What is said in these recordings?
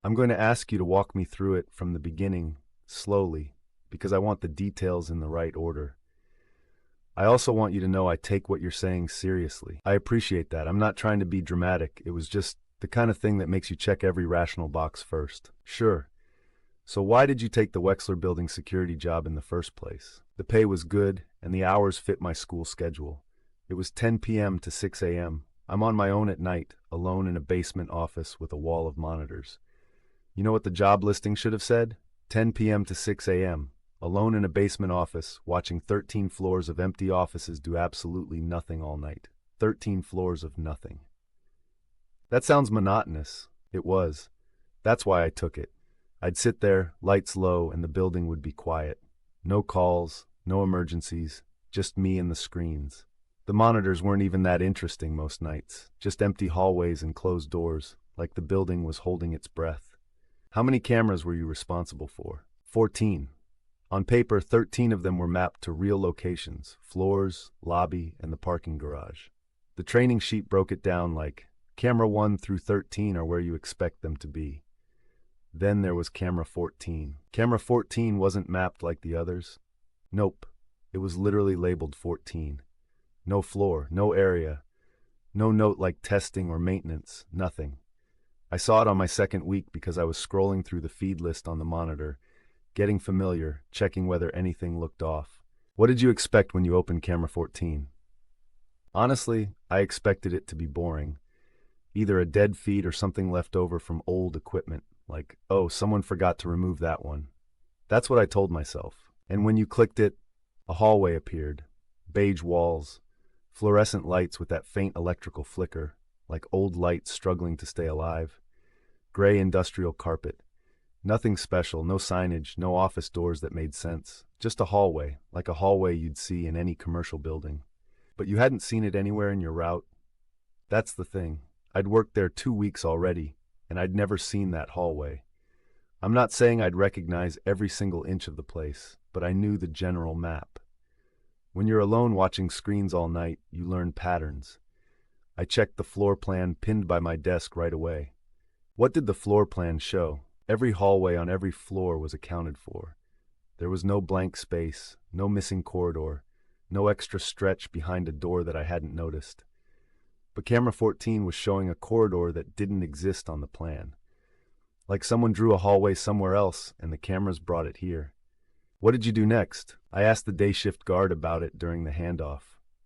I'm going to ask you to walk me through it from the beginning, slowly, because I want the details in the right order. I also want you to know I take what you're saying seriously. I appreciate that. I'm not trying to be dramatic. It was just the kind of thing that makes you check every rational box first. Sure. So why did you take the Wexler Building security job in the first place? The pay was good, and the hours fit my school schedule. It was 10 p.m. to 6 a.m. I'm on my own at night, alone in a basement office with a wall of monitors. You know what the job listing should have said? 10 p.m. to 6 a.m. Alone in a basement office, watching 13 floors of empty offices do absolutely nothing all night. 13 floors of nothing. That sounds monotonous. It was. That's why I took it. I'd sit there, lights low, and the building would be quiet. No calls, no emergencies, just me and the screens. The monitors weren't even that interesting most nights, just empty hallways and closed doors, like the building was holding its breath. How many cameras were you responsible for? 14. On paper, 13 of them were mapped to real locations, floors, lobby, and the parking garage. The training sheet broke it down like, camera 1 through 13 are where you expect them to be. Then there was camera 14. Camera 14 wasn't mapped like the others. Nope. It was literally labeled 14. No floor, no area, no note like testing or maintenance, nothing. I saw it on my second week because I was scrolling through the feed list on the monitor, getting familiar, checking whether anything looked off. What did you expect when you opened camera 14? Honestly, I expected it to be boring. Either a dead feed or something left over from old equipment, like, oh, someone forgot to remove that one. That's what I told myself. And when you clicked it, a hallway appeared. Beige walls, fluorescent lights with that faint electrical flicker, like old lights struggling to stay alive. Gray industrial carpet. Nothing special, no signage, no office doors that made sense. Just a hallway, like a hallway you'd see in any commercial building. But you hadn't seen it anywhere in your route? That's the thing. I'd worked there 2 weeks already, and I'd never seen that hallway. I'm not saying I'd recognize every single inch of the place, but I knew the general map. When you're alone watching screens all night, you learn patterns. I checked the floor plan pinned by my desk right away. What did the floor plan show? Every hallway on every floor was accounted for. There was no blank space, no missing corridor, no extra stretch behind a door that I hadn't noticed. But camera 14 was showing a corridor that didn't exist on the plan. Like someone drew a hallway somewhere else and the cameras brought it here. What did you do next? I asked the day shift guard about it during the handoff.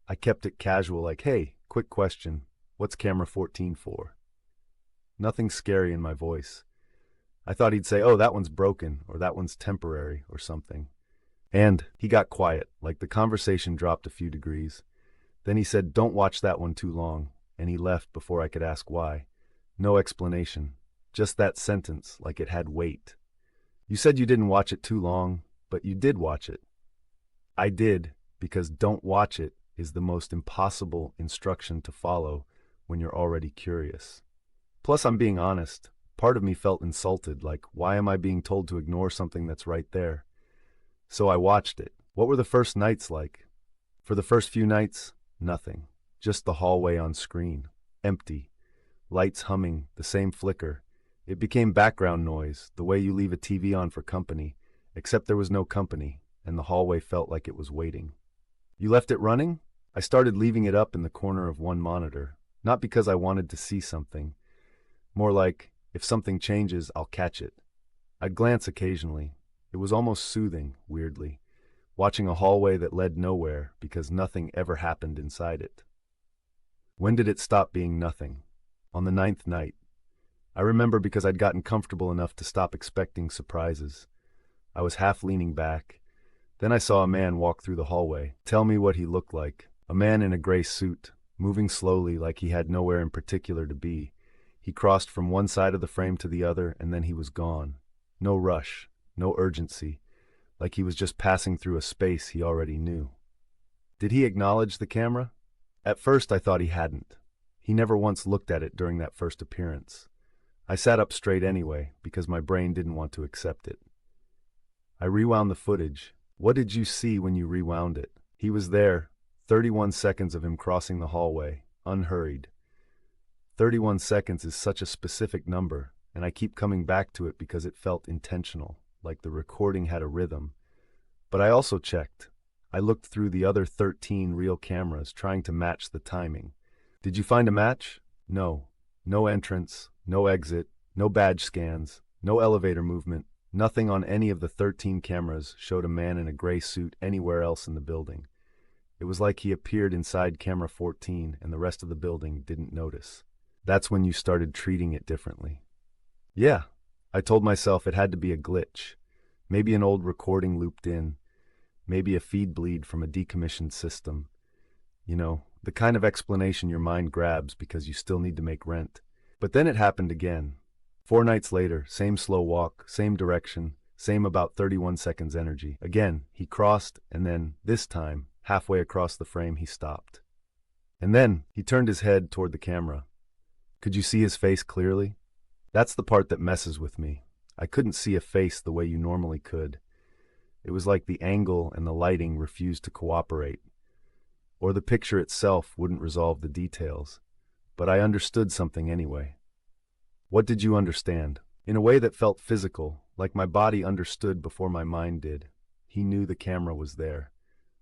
I kept it casual, like, hey, quick question, what's camera 14 for? Nothing scary in my voice. I thought he'd say, oh, that one's broken, or that one's temporary, or something. And he got quiet, like the conversation dropped a few degrees. Then he said, don't watch that one too long, and he left before I could ask why. No explanation, just that sentence, like it had weight. You said you didn't watch it too long, but you did watch it. I did, because don't watch it is the most impossible instruction to follow when you're already curious. Plus, I'm being honest. Part of me felt insulted, like, why am I being told to ignore something that's right there? So I watched it. What were the first nights like? For the first few nights, nothing. Just the hallway on screen. Empty. Lights humming, the same flicker. It became background noise, the way you leave a TV on for company, except there was no company, and the hallway felt like it was waiting. You left it running? I started leaving it up in the corner of one monitor, not because I wanted to see something. More like, if something changes, I'll catch it. I'd glance occasionally. It was almost soothing, weirdly, watching a hallway that led nowhere because nothing ever happened inside it. When did it stop being nothing? On the 9th night. I remember because I'd gotten comfortable enough to stop expecting surprises. I was half leaning back. Then I saw a man walk through the hallway. Tell me what he looked like. A man in a gray suit, moving slowly like he had nowhere in particular to be. He crossed from one side of the frame to the other, and then he was gone. No rush, no urgency, like he was just passing through a space he already knew. Did he acknowledge the camera? At first I thought he hadn't. He never once looked at it during that first appearance. I sat up straight anyway, because my brain didn't want to accept it. I rewound the footage. What did you see when you rewound it? He was there, 31 seconds of him crossing the hallway, unhurried. 31 seconds is such a specific number. and I keep coming back to it because it felt intentional, like the recording had a rhythm. But I also checked. I looked through the other 13 real cameras, trying to match the timing. Did you find a match? No. No entrance, no exit, no badge scans, no elevator movement. Nothing on any of the 13 cameras showed a man in a gray suit anywhere else in the building. It was like he appeared inside camera 14 and the rest of the building didn't notice. That's when you started treating it differently. Yeah, I told myself it had to be a glitch. Maybe an old recording looped in. Maybe a feed bleed from a decommissioned system. You know, the kind of explanation your mind grabs because you still need to make rent. But then it happened again. 4 nights later, same slow walk, same direction, same about 31 seconds energy. Again, he crossed, and then, this time, halfway across the frame, he stopped. And then, he turned his head toward the camera. Could you see his face clearly? That's the part that messes with me. I couldn't see a face the way you normally could. It was like the angle and the lighting refused to cooperate. Or the picture itself wouldn't resolve the details. But I understood something anyway. What did you understand? In a way that felt physical, like my body understood before my mind did. He knew the camera was there.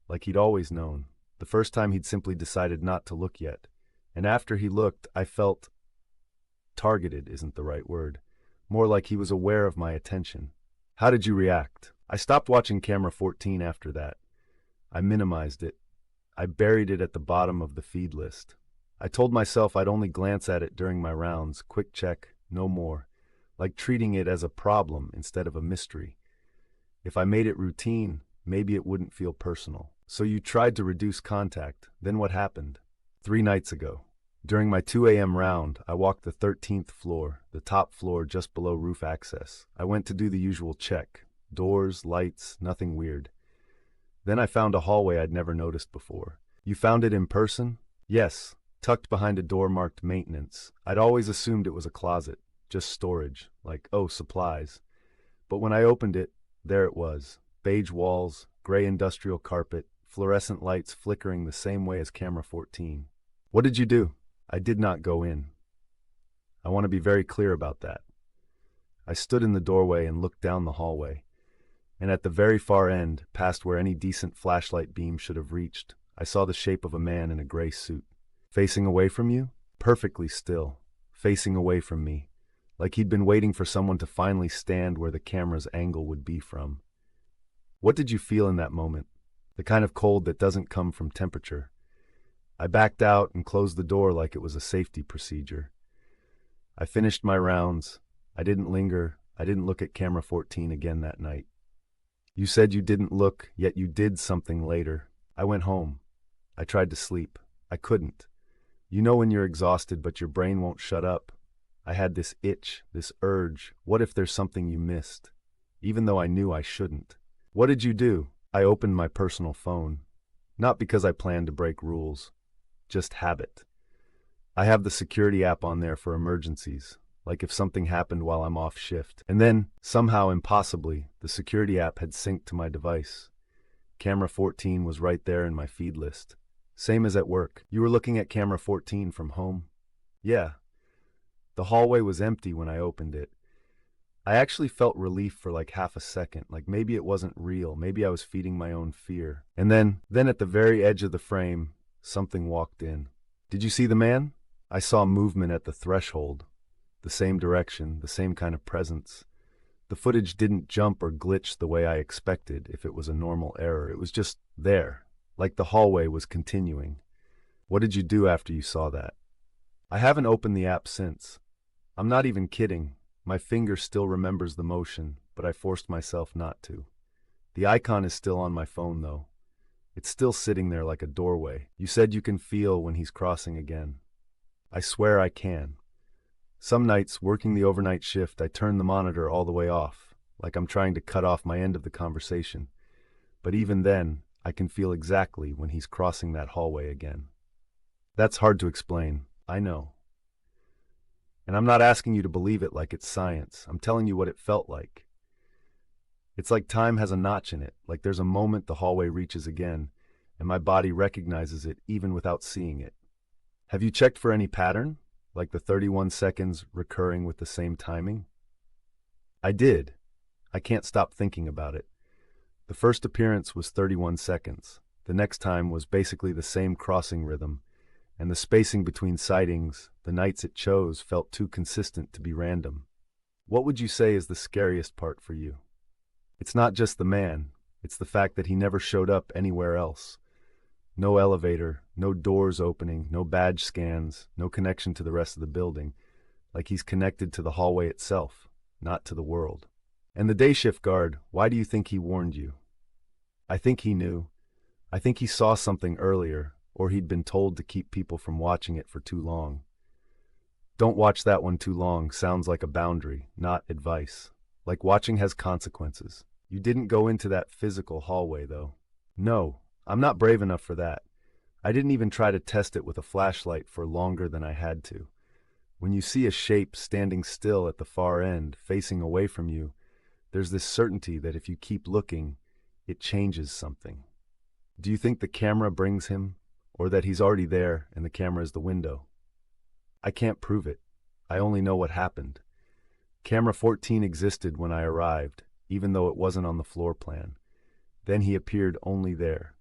Like he'd always known. The first time he'd simply decided not to look yet. And after he looked, I felt targeted isn't the right word. More like he was aware of my attention. How did you react? I stopped watching camera 14 after that. I minimized it. I buried it at the bottom of the feed list. I told myself I'd only glance at it during my rounds, quick check, no more. Like treating it as a problem instead of a mystery. If I made it routine, maybe it wouldn't feel personal. So you tried to reduce contact. Then what happened? 3 nights ago. During my 2 a.m. round, I walked the 13th floor, the top floor just below roof access. I went to do the usual check. Doors, lights, nothing weird. Then I found a hallway I'd never noticed before. You found it in person? Yes, tucked behind a door marked maintenance. I'd always assumed it was a closet, just storage, like, oh, supplies. But when I opened it, there it was. Beige walls, gray industrial carpet, fluorescent lights flickering the same way as camera 14. What did you do? I did not go in. I want to be very clear about that. I stood in the doorway and looked down the hallway. And at the very far end, past where any decent flashlight beam should have reached, I saw the shape of a man in a gray suit. Facing away from you? Perfectly still. Facing away from me. Like he'd been waiting for someone to finally stand where the camera's angle would be from. What did you feel in that moment? The kind of cold that doesn't come from temperature. I backed out and closed the door like it was a safety procedure. I finished my rounds. I didn't linger. I didn't look at camera 14 again that night. You said you didn't look, yet you did something later. I went home. I tried to sleep. I couldn't. You know when you're exhausted but your brain won't shut up. I had this itch, this urge. What if there's something you missed? Even though I knew I shouldn't. What did you do? I opened my personal phone. Not because I planned to break rules. Just habit. I have the security app on there for emergencies. Like if something happened while I'm off shift. And then, somehow impossibly, the security app had synced to my device. Camera 14 was right there in my feed list. Same as at work. You were looking at camera 14 from home? Yeah. The hallway was empty when I opened it. I actually felt relief for like half a second, like maybe it wasn't real, maybe I was feeding my own fear. And then at the very edge of the frame, something walked in. Did you see the man? I saw movement at the threshold. The same direction, the same kind of presence. The footage didn't jump or glitch the way I expected if it was a normal error. It was just there, like the hallway was continuing. What did you do after you saw that? I haven't opened the app since. I'm not even kidding. My finger still remembers the motion, but I forced myself not to. The icon is still on my phone, though. It's still sitting there like a doorway. You said you can feel when he's crossing again. I swear I can. Some nights, working the overnight shift, I turn the monitor all the way off, like I'm trying to cut off my end of the conversation. But even then, I can feel exactly when he's crossing that hallway again. That's hard to explain, I know. And I'm not asking you to believe it like it's science. I'm telling you what it felt like. It's like time has a notch in it, like there's a moment the hallway reaches again, and my body recognizes it even without seeing it. Have you checked for any pattern? like the 31 seconds recurring with the same timing? I did. I can't stop thinking about it. The first appearance was 31 seconds. The next time was basically the same crossing rhythm, and the spacing between sightings, the nights it chose, felt too consistent to be random. What would you say is the scariest part for you? It's not just the man, it's the fact that he never showed up anywhere else. No elevator, no doors opening, no badge scans, no connection to the rest of the building, like he's connected to the hallway itself, not to the world. And the day shift guard, why do you think he warned you? I think he knew. I think he saw something earlier, or he'd been told to keep people from watching it for too long. Don't watch that one too long sounds like a boundary, not advice. Like watching has consequences. You didn't go into that physical hallway, though. No, I'm not brave enough for that. I didn't even try to test it with a flashlight for longer than I had to. When you see a shape standing still at the far end, facing away from you, there's this certainty that if you keep looking, it changes something. Do you think the camera brings him, or that he's already there and the camera is the window? I can't prove it. I only know what happened. Camera 14 existed when I arrived, even though it wasn't on the floor plan. Then he appeared only there.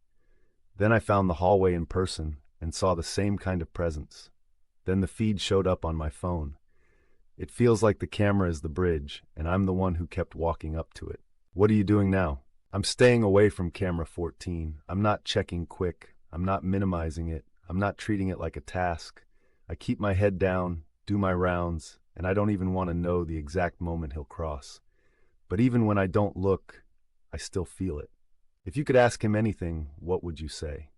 Then I found the hallway in person and saw the same kind of presence. Then the feed showed up on my phone. It feels like the camera is the bridge, and I'm the one who kept walking up to it. What are you doing now? I'm staying away from camera 14. I'm not checking quick. I'm not minimizing it. I'm not treating it like a task. I keep my head down, do my rounds, and I don't even want to know the exact moment he'll cross. But even when I don't look, I still feel it. If you could ask him anything, what would you say?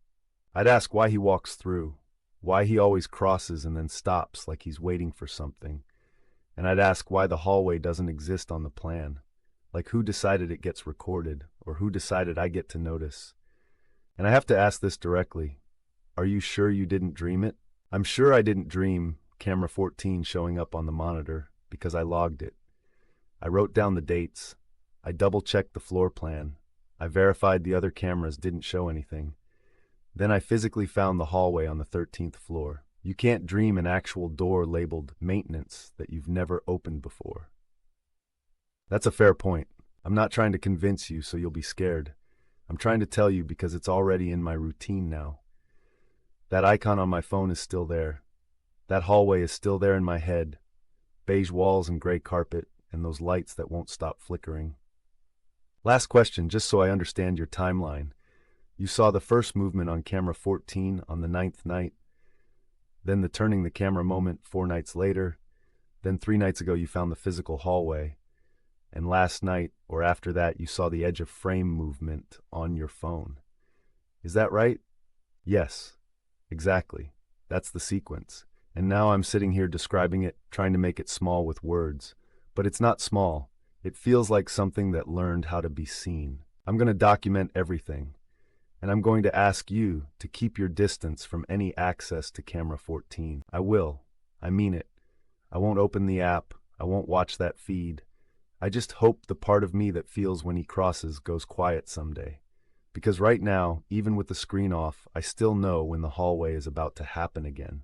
I'd ask why he walks through, why he always crosses and then stops like he's waiting for something. And I'd ask why the hallway doesn't exist on the plan, like who decided it gets recorded, or who decided I get to notice. And I have to ask this directly. Are you sure you didn't dream it? I'm sure I didn't dream camera 14 showing up on the monitor because I logged it. I wrote down the dates. I double-checked the floor plan. I verified the other cameras didn't show anything. Then I physically found the hallway on the 13th floor. You can't dream an actual door labeled maintenance that you've never opened before. That's a fair point. I'm not trying to convince you so you'll be scared. I'm trying to tell you because it's already in my routine now. That icon on my phone is still there. That hallway is still there in my head. Beige walls and gray carpet, and those lights that won't stop flickering. Last question, just so I understand your timeline. You saw the first movement on camera 14 on the 9th night, then the turning the camera moment 4 nights later, then 3 nights ago you found the physical hallway, and last night, or after that, you saw the edge of frame movement on your phone. Is that right? Yes, exactly. That's the sequence. And now I'm sitting here describing it, trying to make it small with words. But it's not small. It feels like something that learned how to be seen. I'm going to document everything. And I'm going to ask you to keep your distance from any access to camera 14. I will. I mean it. I won't open the app. I won't watch that feed. I just hope the part of me that feels when he crosses goes quiet someday. Because right now, even with the screen off, I still know when the hallway is about to happen again.